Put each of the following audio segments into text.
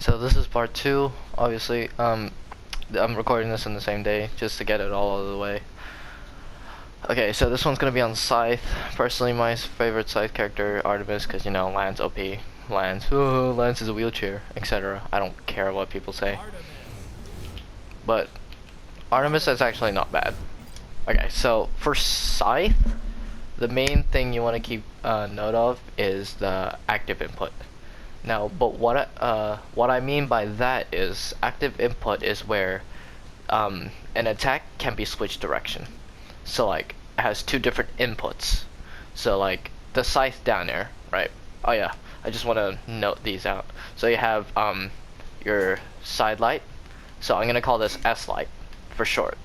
So this is part two. Obviously, I'm recording this in the same day just to get it all out of the way. Okay, so this one's gonna be on Scythe. Personally, my favorite Scythe character, Artemis, because you know, Lance OP, Lance, oh, Lance is a wheelchair, etc. I don't care what people say, but Artemis is actually not bad. Okay, so for Scythe, the main thing you want to keep note of is the active input. Now, but what I mean by that is active input is where an attack can be switched direction. So like it has two different inputs. So like the Scythe down there, right? Oh yeah, I just want to note these out. So you have your side light. So I'm gonna call this S light for short.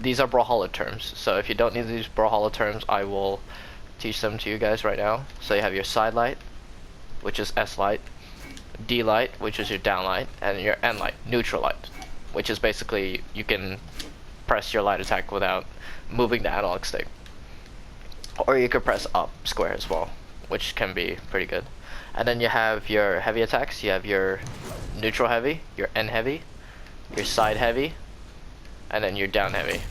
These are Brawlhalla terms. So if you don't need these Brawlhalla terms, I will teach them to you guys right now. So you have your side light, which is S light, D light, which is your down light, and your N light, neutral light, which is basically you can press your light attack without moving the analog stick. Or you could press up square as well, which can be pretty good. And then you have your heavy attacks. You have your neutral heavy, your N heavy, your side heavy, and then your down heavy.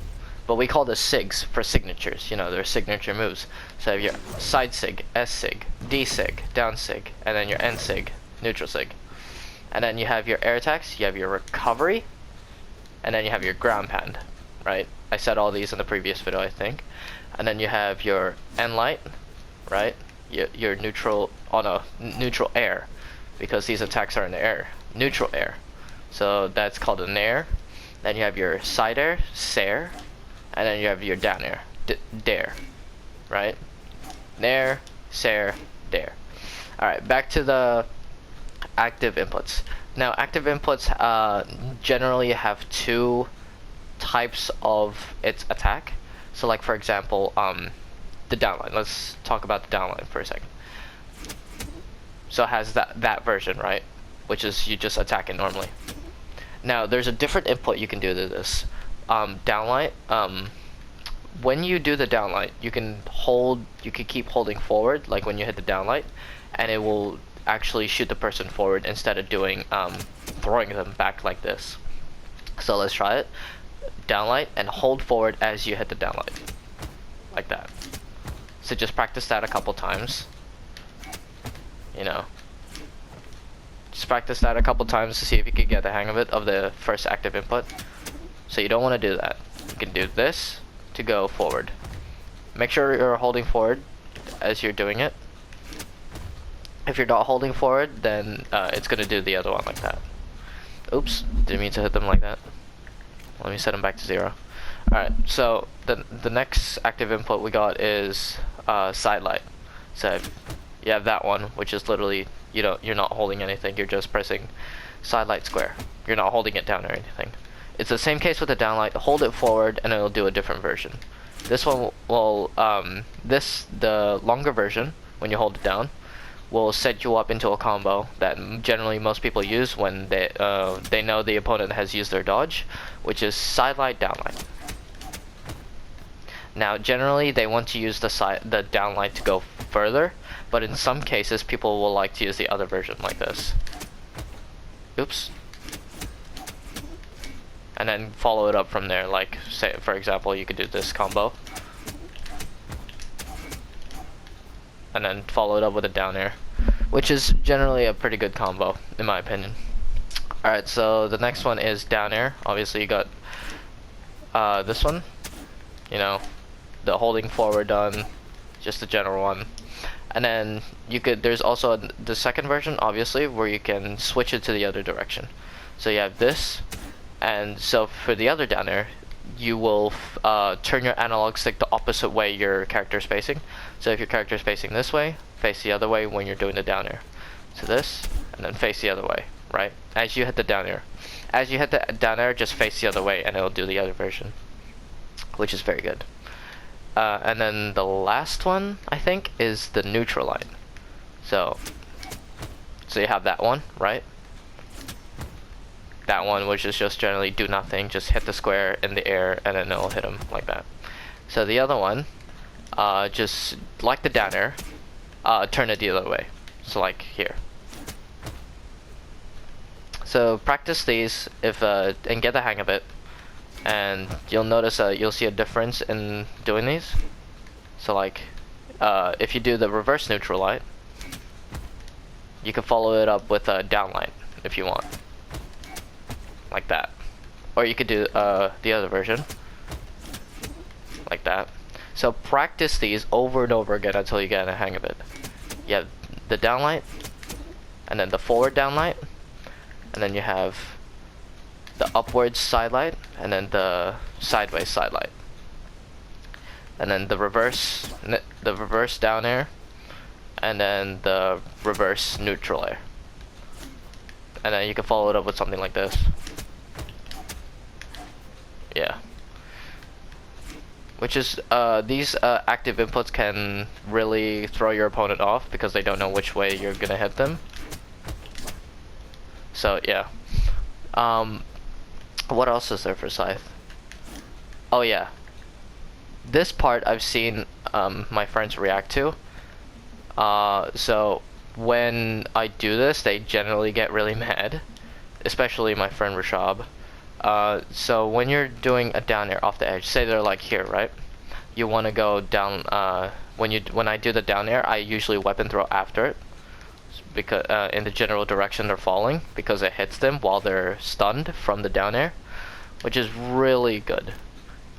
But we call this SIGs for signatures. You know, they're signature moves. So you have your side SIG, S SIG, D SIG, down SIG, and then your N SIG, neutral SIG. And then you have your air attacks, you have your recovery, and then you have your ground pound, right? I said all these in the previous video, I think. And then you have your N light, right? Your neutral, oh no, neutral air, because these attacks are in the air, neutral air. So that's called an air. Then you have your side air, SAIR, and then you have your down air, DARE, right? Nair, SAIR, DARE. Alright, back to the active inputs. Now, active inputs generally have two types of its attack. So like for example, the downline. Let's talk about the downline for a second. So it has that version, right? Which is you just attack it normally. Now there's a different input you can do to this. Downlight, when you do the downlight, you can keep holding forward, like when you hit the downlight, and it will actually shoot the person forward instead of doing throwing them back like this. So let's try it. Downlight and hold forward as you hit the downlight, like that. So just practice that a couple times. You know, just practice that a couple times to see if you can get the hang of it, of the first active input. So you don't want to do that. You can do this to go forward. Make sure you're holding forward as you're doing it. If you're not holding forward, then it's gonna do the other one like that. Oops, didn't mean to hit them like that. Let me set them back to 0. Alright, so the next active input we got is side light. So you have that one, which is literally you're not holding anything, you're just pressing side light square. You're not holding it down or anything. It's the same case with the down light. Hold it forward and it'll do a different version. This one will the longer version, when you hold it down, will set you up into a combo that generally most people use when they know the opponent has used their dodge, which is side light, down light. Now generally they want to use the down light to go further, but in some cases people will like to use the other version like this. Oops. And then follow it up from there, like say for example you could do this combo. And then follow it up with a down air, which is generally a pretty good combo in my opinion. Alright, so the next one is down air. Obviously you got this one, you know, the holding forward done, just the general one. And then there's also the second version, obviously, where you can switch it to the other direction. So you have this, and so for the other down air, you will turn your analog stick the opposite way your character is facing. So if your character is facing this way, face the other way when you're doing the down air. So this, and then face the other way, right? As you hit the down air. As you hit the down air, just face the other way and it'll do the other version, which is very good. And then the last one, I think, is the neutral line. So you have that one, right? That one, which is just generally do nothing, just hit the square in the air and then it'll hit him like that. So the other one, just like the down air, turn it the other way. So like here. So practice these if and get the hang of it, and you'll notice you'll see a difference in doing these. So like, if you do the reverse neutral light, you can follow it up with a downlight if you want, like that. Or you could do the other version, like that. So practice these over and over again until you get a hang of it. You have the downlight, and then the forward downlight, and then you have the upwards side light, and then the sideways side light, and then the reverse down air, and then the reverse neutral air, and then you can follow it up with something like this. Yeah. Which is, these active inputs can really throw your opponent off because they don't know which way you're gonna hit them. So yeah. What else is there for Scythe? Oh yeah. This part I've seen my friends react to. So when I do this, they generally get really mad, especially my friend Rashab. So when you're doing a down air off the edge, say they're like here, right? You want to go down. When I do the down air, I usually weapon throw after it, because in the general direction they're falling, because it hits them while they're stunned from the down air, which is really good.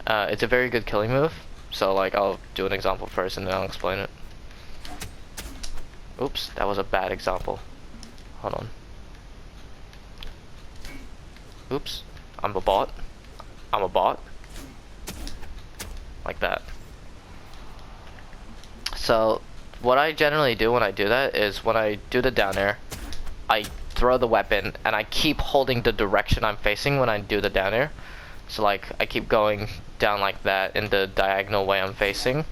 It's a very good killing move. So like, I'll do an example first and then I'll explain it. Oops, that was a bad example. Hold on. Oops, I'm a bot. I'm a bot. Like that. So what I generally do when I do that is, when I do the down air, I throw the weapon and I keep holding the direction I'm facing when I do the down air. So like, I keep going down like that in the diagonal way I'm facing.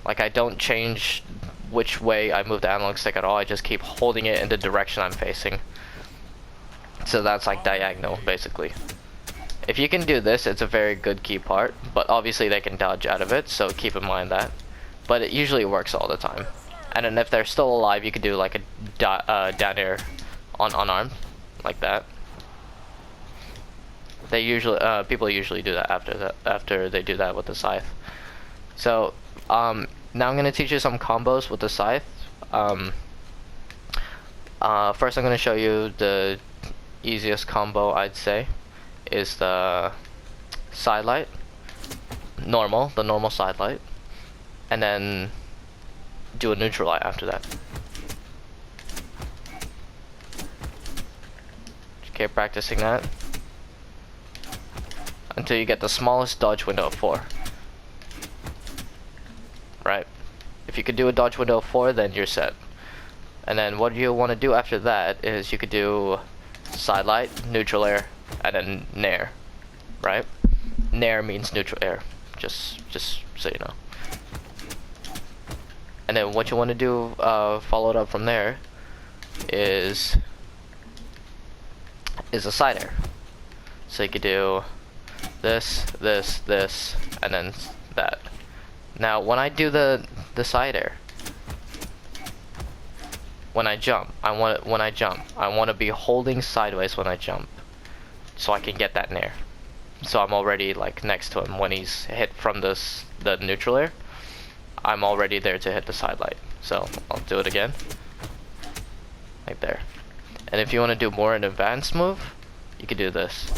Like, I don't change which way I move the analog stick at all, I just keep holding it in the direction I'm facing. So that's like diagonal, basically. If you can do this, it's a very good key part, but obviously they can dodge out of it, so keep in mind that. But it usually works all the time. And then if they're still alive, you could do like a down air on unarmed, like that. They usually, people usually do that after they do that with the Scythe. So, now I'm gonna teach you some combos with the Scythe. First I'm gonna show you the easiest combo, I'd say, is the side light, the normal side light, and then do a neutral light after that. Just keep practicing that until you get the smallest dodge window of 4. Right? If you could do a dodge window of 4, then you're set. And then what you want to do after that is you could do side light, neutral air, and then nair. Right? Nair means neutral air. Just so you know. And then what you want to do, followed up from there, is a side air. So you could do this, and then that. Now, when I do the side air, when I jump, I want to be holding sideways when I jump, so I can get that nair. So I'm already like next to him when he's hit from the neutral air. I'm already there to hit the side light. So I'll do it again, like there. And if you want to do more an advanced move, you could do this.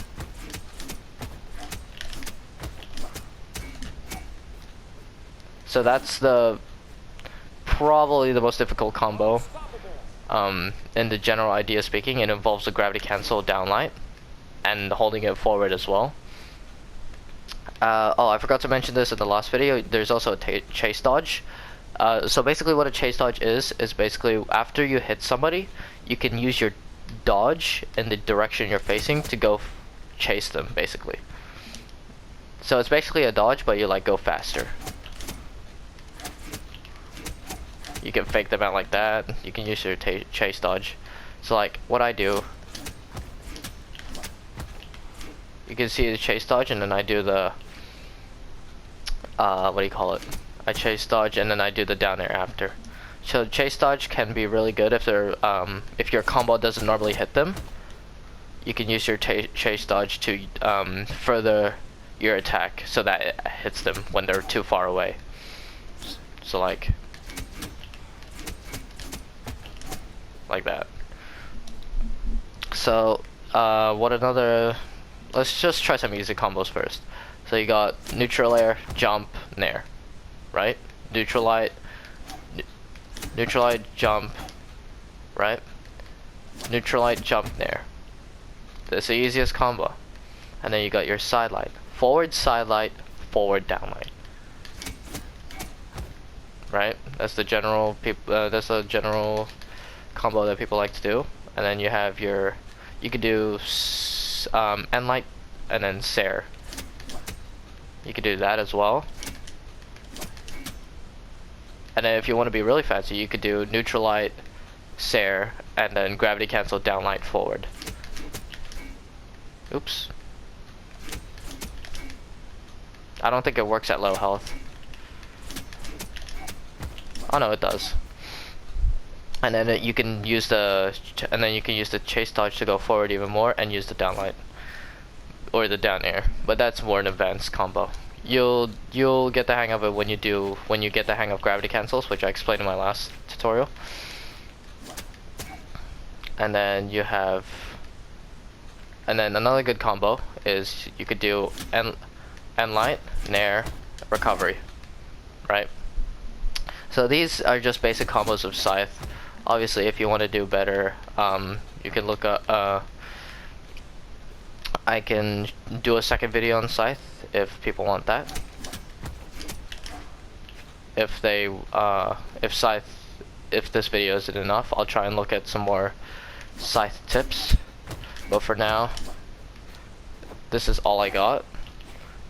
So that's probably the most difficult combo. In the general idea speaking, it involves the gravity cancel downlight and holding it forward as well. Oh, I forgot to mention this in the last video. There's also a chase dodge. So basically what a chase dodge is basically after you hit somebody, you can use your dodge in the direction you're facing to go chase them, basically. So it's basically a dodge, but you like go faster. You can fake them out like that. You can use your chase dodge. So like what I do, you can see the chase dodge, and then I do the what do you call it? I chase dodge and then I do the down air after. So chase dodge can be really good if they're if your combo doesn't normally hit them. you can use your chase dodge to further your attack so that it hits them when they're too far away. So like that. So let's just try some easy combos first. So you got neutral air, jump, nair, right? Neutral light, jump, right? Neutral light, jump, nair. That's the easiest combo. And then you got your side light, forward side light, forward down light. Right? That's the general combo that people like to do. And then you have you could do end light and then Sair. You could do that as well. And then if you want to be really fancy, you could do neutral light, Sair, and then gravity cancel down light forward. Oops. I don't think it works at low health. Oh no, it does. And then you can use the chase dodge to go forward even more, and use the down light or the down air. But that's more an advanced combo. You'll get the hang of it when you get the hang of gravity cancels, which I explained in my last tutorial. And then another good combo is you could do end light, nair, recovery, right? So these are just basic combos of Scythe. Obviously, if you want to do better, you can look up. I can do a second video on Scythe if people want that. If this video isn't enough, I'll try and look at some more Scythe tips. But for now, this is all I got.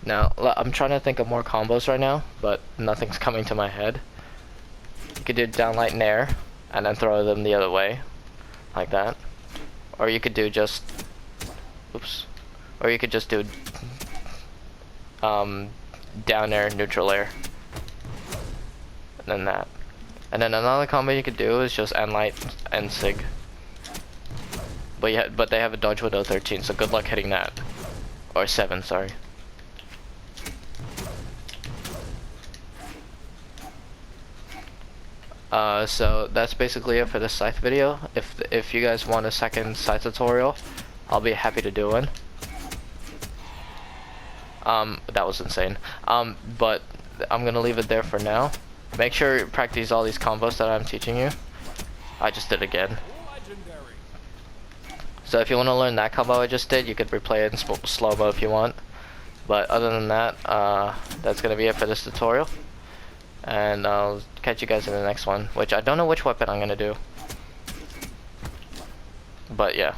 Now, I'm trying to think of more combos right now, but nothing's coming to my head. You could do downlight nair, and then throw them the other way, like that. Or you could do just, oops. Or you could just do down air, neutral air, and then that. And then another combo you could do is just end light and sig. But they have a dodge window 13, so good luck hitting that. Or 7, sorry. So that's basically it for this Scythe video. If you guys want a second Scythe tutorial, I'll be happy to do one. That was insane. But I'm gonna leave it there for now. Make sure you practice all these combos that I'm teaching you. I just did again. So if you want to learn that combo I just did, you could replay it in slow-mo if you want. But other than that, that's gonna be it for this tutorial. And I'll catch you guys in the next one, which I don't know which weapon I'm gonna do. But yeah.